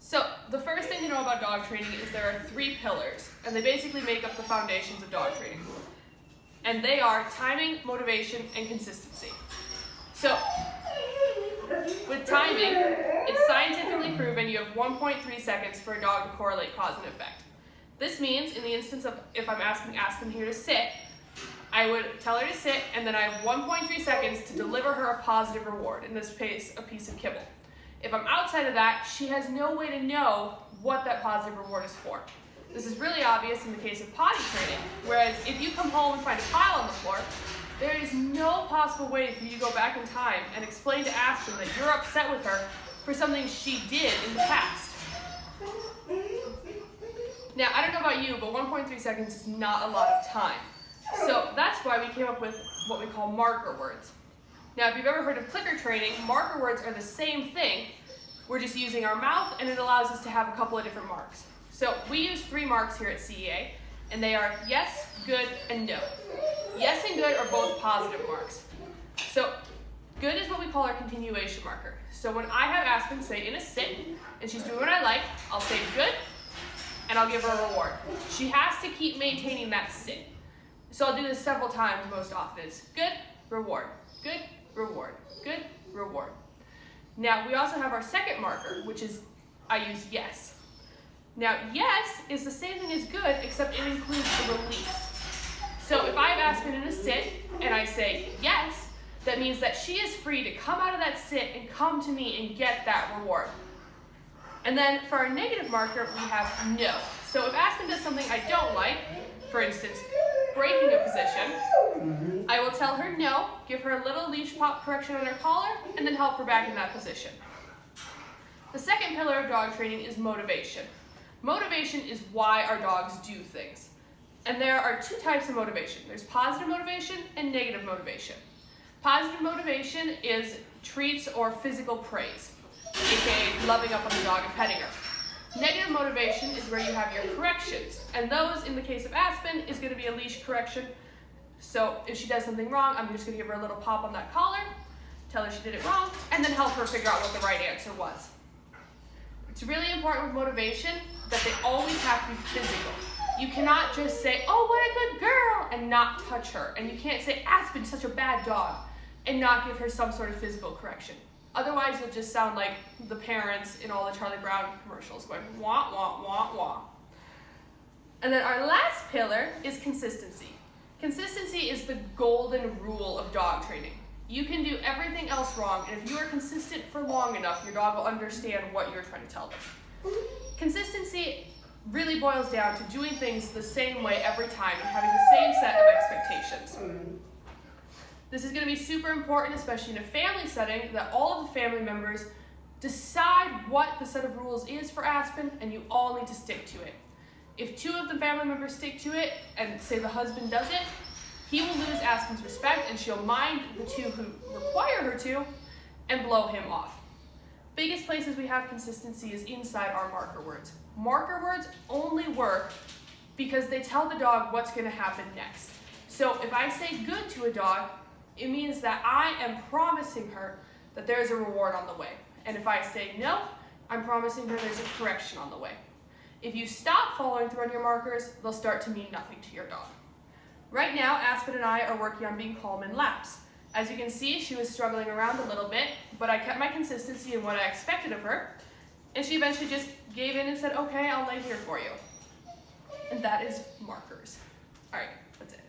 So the first thing to know about dog training is there are 3 pillars, and they basically make up the foundations of dog training. And they are timing, motivation, and consistency. So with timing, it's scientifically proven you have 1.3 seconds for a dog to correlate cause and effect. This means in the instance of if I'm asking Aspen here to sit, I would tell her to sit, and then I have 1.3 seconds to deliver her a positive reward, in this case, a piece of kibble. If I'm outside of that, she has no way to know what that positive reward is for. This is really obvious in the case of potty training, whereas if you come home and find a pile on the floor, there is no possible way for you to go back in time and explain to Aspen that you're upset with her for something she did in the past. Now, I don't know about you, but 1.3 seconds is not a lot of time. So that's why we came up with what we call marker words. Now, if you've ever heard of clicker training, marker words are the same thing. We're just using our mouth, and it allows us to have a couple of different marks. So we use 3 marks here at CEA, and they are yes, good, and no. Yes and good are both positive marks. So good is what we call our continuation marker. So when I have Aspen say in a sit, and she's doing what I like, I'll say good, and I'll give her a reward. She has to keep maintaining that sit. So I'll do this several times most often. It's good, reward, good, reward, good, reward. Now we also have our second marker, which is I use yes. Now yes is the same thing as good, except it includes the release. So if I have Aspen in a sit and I say yes, that means that she is free to come out of that sit and come to me and get that reward. And then for our negative marker, we have no. So if Aspen does something I don't like, for instance, breaking a position, I will tell her no, give her a little leash pop correction on her collar, and then help her back in that position. The second pillar of dog training is motivation. Motivation is why our dogs do things. And there are 2 types of motivation. There's positive motivation and negative motivation. Positive motivation is treats or physical praise, aka loving up on the dog and petting her. Negative motivation is where you have your corrections, and those, in the case of Aspen, is going to be a leash correction. So if she does something wrong, I'm just going to give her a little pop on that collar, tell her she did it wrong, and then help her figure out what the right answer was. It's really important with motivation that they always have to be physical. You cannot just say, oh, what a good girl, and not touch her. And you can't say, Aspen's such a bad dog, and not give her some sort of physical correction. Otherwise, you'll just sound like the parents in all the Charlie Brown commercials going, wah, wah, wah, wah. And then our last pillar is consistency. Consistency is the golden rule of dog training. You can do everything else wrong, and if you are consistent for long enough, your dog will understand what you're trying to tell them. Consistency really boils down to doing things the same way every time and having the same set of expectations. This is going to be super important, especially in a family setting, that all of the family members decide what the set of rules is for Aspen, and you all need to stick to it. If 2 of the family members stick to it, and say the husband does it, he will lose Aspen's respect, and she'll mind the 2 who require her to, and blow him off. Biggest places we have consistency is inside our marker words. Marker words only work because they tell the dog what's going to happen next. So if I say good to a dog, it means that I am promising her that there is a reward on the way. And if I say no, I'm promising her there's a correction on the way. If you stop following through on your markers, they'll start to mean nothing to your dog. Right now, Aspen and I are working on being calm in laps. As you can see, she was struggling around a little bit, but I kept my consistency in what I expected of her, and she eventually just gave in and said, okay, I'll lay here for you. And that is markers. All right, that's it.